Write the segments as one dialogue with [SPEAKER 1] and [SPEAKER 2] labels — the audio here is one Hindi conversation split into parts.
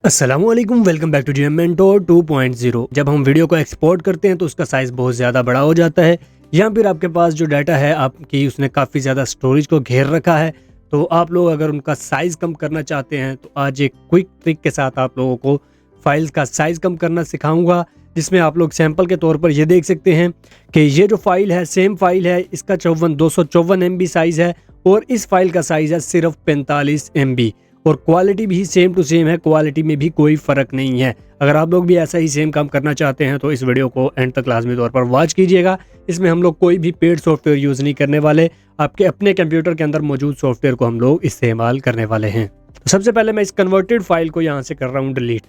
[SPEAKER 1] अस्सलामुअलैकुम, welcome back to GM mentor 2.0। जब हम वीडियो को एक्सपोर्ट करते हैं तो उसका साइज़ बहुत ज़्यादा बड़ा हो जाता है, या फिर आपके पास जो डाटा है आपकी उसने काफ़ी ज़्यादा स्टोरेज को घेर रखा है। तो आप लोग अगर उनका साइज़ कम करना चाहते हैं तो आज एक क्विक ट्रिक के साथ आप लोगों को फाइल्स का साइज़ कम करना सिखाऊंगा, जिसमें आप लोग सैंपल के तौर पर ये देख सकते हैं कि ये जो फाइल है सेम फाइल है, इसका 254 MB साइज़ है और इस फाइल का साइज़ है सिर्फ 45 MB और क्वालिटी भी सेम टू सेम है, क्वालिटी में भी कोई फ़र्क नहीं है। अगर आप लोग भी ऐसा ही सेम काम करना चाहते हैं तो इस वीडियो को एंड तक लाजमी तौर पर वॉच कीजिएगा। इसमें हम लोग कोई भी पेड सॉफ्टवेयर यूज़ नहीं करने वाले, आपके अपने कंप्यूटर के अंदर मौजूद सॉफ्टवेयर को हम लोग इस्तेमाल करने वाले हैं। तो सबसे पहले मैं इस कन्वर्टेड फाइल को यहाँ से कर रहा हूँ डिलीट,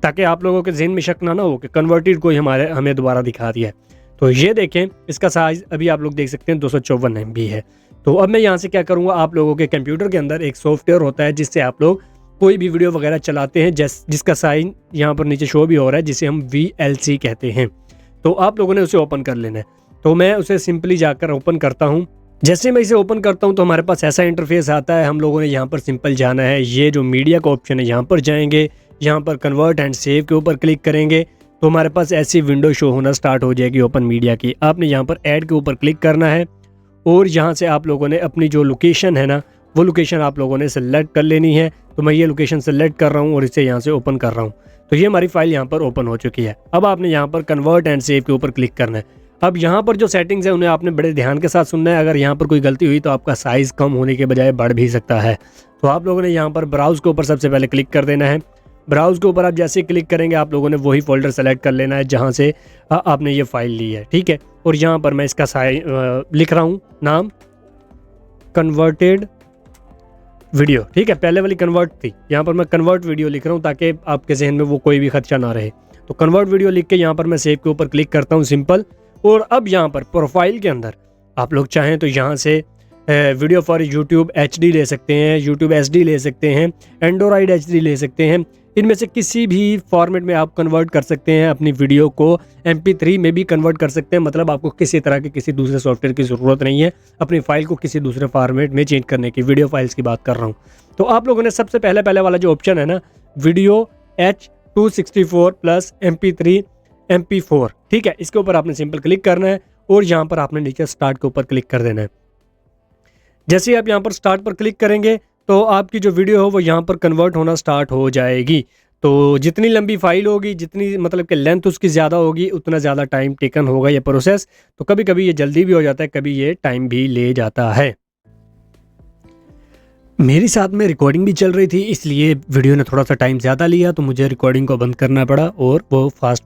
[SPEAKER 1] ताकि आप लोगों के ज़हन में शक ना हो कि कन्वर्टेड को हमें दोबारा दिखा दिया है। तो ये देखें, इसका साइज़ अभी आप लोग देख सकते हैं 254 MB है। तो अब मैं यहाँ से क्या करूँगा, आप लोगों के कंप्यूटर के अंदर एक सॉफ्टवेयर होता है जिससे आप लोग कोई भी वीडियो वगैरह चलाते हैं, जिसका साइन यहाँ पर नीचे शो भी हो रहा है, जिसे हम VLC कहते हैं। तो आप लोगों ने उसे ओपन कर लेना है। तो मैं उसे सिंपली जाकर ओपन करता हूँ। जैसे मैं इसे ओपन करता हूँ तो हमारे पास ऐसा इंटरफेस आता है। हम लोगों ने यहाँ पर सिंपल जाना है, ये जो मीडिया का ऑप्शन है यहाँ पर जाएंगे, यहाँ पर कन्वर्ट एंड सेव के ऊपर क्लिक करेंगे तो हमारे पास ऐसी विंडो शो होना स्टार्ट हो जाएगी ओपन मीडिया की। आपने यहाँ पर ऐड के ऊपर क्लिक करना है और यहाँ से आप लोगों ने अपनी जो लोकेशन है ना, वो लोकेशन आप लोगों ने सेलेक्ट कर लेनी है। तो मैं ये लोकेशन सेलेक्ट कर रहा हूँ और इसे यहाँ से ओपन कर रहा हूँ। तो ये हमारी फाइल यहाँ पर ओपन हो चुकी है। अब आपने यहाँ पर कन्वर्ट एंड सेव के ऊपर क्लिक करना है। अब यहाँ पर जो सेटिंग्स है उन्हें आपने बड़े ध्यान के साथ सुनना है। अगर यहाँ पर कोई गलती हुई तो आपका साइज़ कम होने के बजाय बढ़ भी सकता है। तो आप लोगों ने यहाँ पर ब्राउज़ के ऊपर सबसे पहले क्लिक कर देना है। ब्राउज़ के ऊपर आप जैसे क्लिक करेंगे आप लोगों ने वही फोल्डर सेलेक्ट कर लेना है जहाँ से आपने ये फाइल ली है, ठीक है। और यहाँ पर मैं इसका लिख रहा हूँ नाम कन्वर्टेड वीडियो, ठीक है। पहले वाली कन्वर्ट थी, यहाँ पर मैं कन्वर्ट वीडियो लिख रहा हूँ ताकि आपके जहन में वो कोई भी खदशा ना रहे। तो कन्वर्ट वीडियो लिख के यहाँ पर मैं सेव के ऊपर क्लिक करता हूँ सिंपल। और अब यहाँ पर प्रोफाइल के अंदर आप लोग चाहें तो यहाँ से वीडियो फॉर यूट्यूब HD ले सकते हैं, यूट्यूब SD ले सकते हैं, एंड्रॉइड HD ले सकते हैं। इनमें से किसी भी फॉर्मेट में आप कन्वर्ट कर सकते हैं अपनी वीडियो को। MP3 में भी कन्वर्ट कर सकते हैं, मतलब आपको किसी तरह के किसी दूसरे सॉफ्टवेयर की ज़रूरत नहीं है अपनी फ़ाइल को किसी दूसरे फॉर्मेट में चेंज करने की। वीडियो फाइल्स की बात कर रहा हूँ। तो आप लोगों ने सबसे पहले वाला जो ऑप्शन है ना, video H264 plus MP3 MP4, ठीक है, इसके ऊपर आपने सिंपल क्लिक करना है और यहाँ पर आपने नीचे स्टार्ट के ऊपर क्लिक कर देना है। जैसे ही आप यहाँ पर स्टार्ट पर क्लिक करेंगे तो आपकी जो वीडियो हो वो यहाँ पर कन्वर्ट होना स्टार्ट हो जाएगी। तो जितनी लंबी फाइल होगी, जितनी मतलब कि लेंथ उसकी ज़्यादा होगी, उतना ज़्यादा टाइम टेकन होगा ये प्रोसेस। तो कभी कभी ये जल्दी भी हो जाता है, कभी ये टाइम भी ले जाता है। मेरी साथ में रिकॉर्डिंग भी चल रही थी, इसलिए वीडियो ने थोड़ा सा टाइम ज़्यादा लिया तो मुझे रिकॉर्डिंग को बंद करना पड़ा और वो फास्ट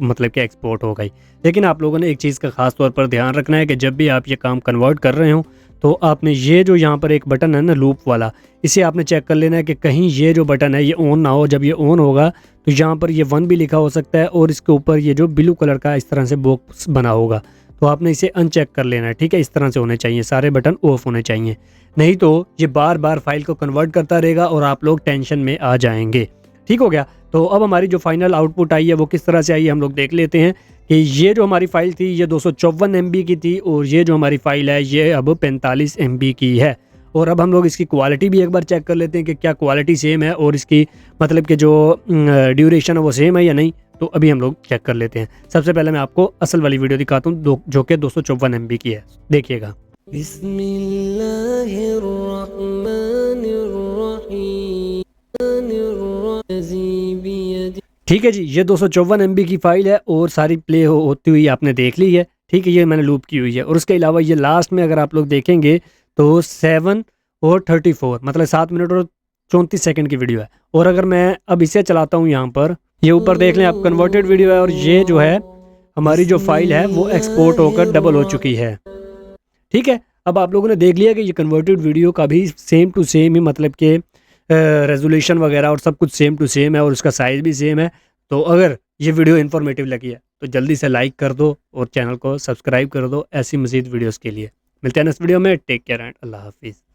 [SPEAKER 1] मतलब कि एक्सपोर्ट हो गई। लेकिन आप लोगों ने एक चीज़ का ख़ास तौर पर ध्यान रखना है कि जब भी आप ये काम कन्वर्ट कर रहे हो तो आपने ये जो यहाँ पर एक बटन है ना लूप वाला, इसे आपने चेक कर लेना है कि कहीं ये जो बटन है ये ऑन ना हो। जब ये ऑन होगा तो यहाँ पर ये 1 भी लिखा हो सकता है और इसके ऊपर ये जो ब्लू कलर का इस तरह से बॉक्स बना होगा, तो आपने इसे अनचेक कर लेना है, ठीक है। इस तरह से होने चाहिए, सारे बटन ऑफ होने चाहिए, नहीं तो ये बार बार फाइल को कन्वर्ट करता रहेगा और आप लोग टेंशन में आ जाएंगे। ठीक हो गया। तो अब हमारी जो फाइनल आउटपुट आई है वो किस तरह से आई है हम लोग देख लेते हैं कि ये जो हमारी फाइल थी ये 254 MB की थी और ये जो हमारी फाइल है ये अब 45 MB की है। और अब हम लोग इसकी क्वालिटी भी एक बार चेक कर लेते हैं कि क्या क्वालिटी सेम है और इसकी मतलब कि जो ड्यूरेशन है वो सेम है या नहीं। तो अभी हम लोग चेक कर लेते हैं। सबसे पहले मैं आपको असल वाली वीडियो दिखाता हूँ जो कि 254 MB की है, देखिएगा। ठीक है जी, ये 254 MB की फाइल है और सारी प्ले होती हुई आपने देख ली है, ठीक है। ये मैंने लूप की हुई है और उसके अलावा ये लास्ट में अगर आप लोग देखेंगे तो 7 और 34 मतलब 7 मिनट और 34 सेकंड की वीडियो है। और अगर मैं अब इसे चलाता हूँ यहाँ पर, ये ऊपर देख लें आप, कन्वर्टेड वीडियो है और ये जो है हमारी जो फाइल है वो एक्सपोर्ट होकर डबल हो चुकी है, ठीक है। अब आप लोगों ने देख लिया कि ये कन्वर्टेड वीडियो का भी सेम टू सेम ही मतलब कि रेजोल्यूशन वगैरह और सब कुछ सेम टू सेम है और उसका साइज़ भी सेम है। तो अगर ये वीडियो इन्फॉर्मेटिव लगी है तो जल्दी से लाइक कर दो और चैनल को सब्सक्राइब कर दो ऐसी मज़ीद वीडियोस के लिए। मिलते हैं नेक्स्ट वीडियो में। टेक केयर एंड अल्लाह हाफिज़।